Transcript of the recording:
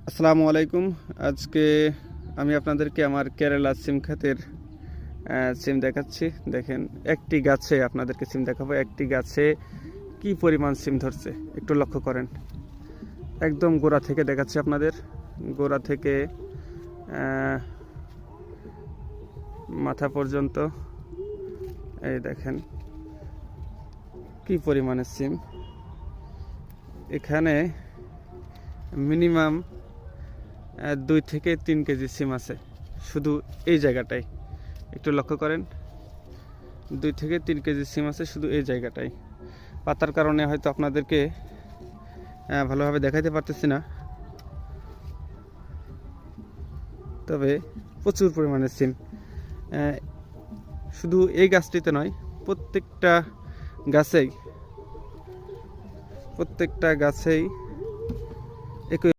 আসসালামু আলাইকুম। আজকে আমি আপনাদেরকে আমার কেরালা সিম খাতের সিম দেখাচ্ছি। দেখেন, একটি গাছে আপনাদেরকে সিম দেখাবো। একটি গাছে কি পরিমাণ সিম ধরছে একটু লক্ষ্য করেন। একদম গোড়া থেকে দেখাচ্ছি আপনাদের, গোড়া থেকে মাথা পর্যন্ত। এই দেখেন কি পরিমাণের সিম। এখানে মিনিমাম 2 থেকে 3 কেজি সিম আছে শুধু এই জায়গাটায়। একটু লক্ষ্য করেন, 2 থেকে 3 কেজি সিম আছে শুধু এই জায়গাটায়। পাতার কারণে হয়তো আপনাদেরকে ভালোভাবে দেখাইতে পারতেছি না, তবে প্রচুর পরিমাণে সিম। শুধু এই গাছটিতে নয়, প্রত্যেকটা গাছেই একই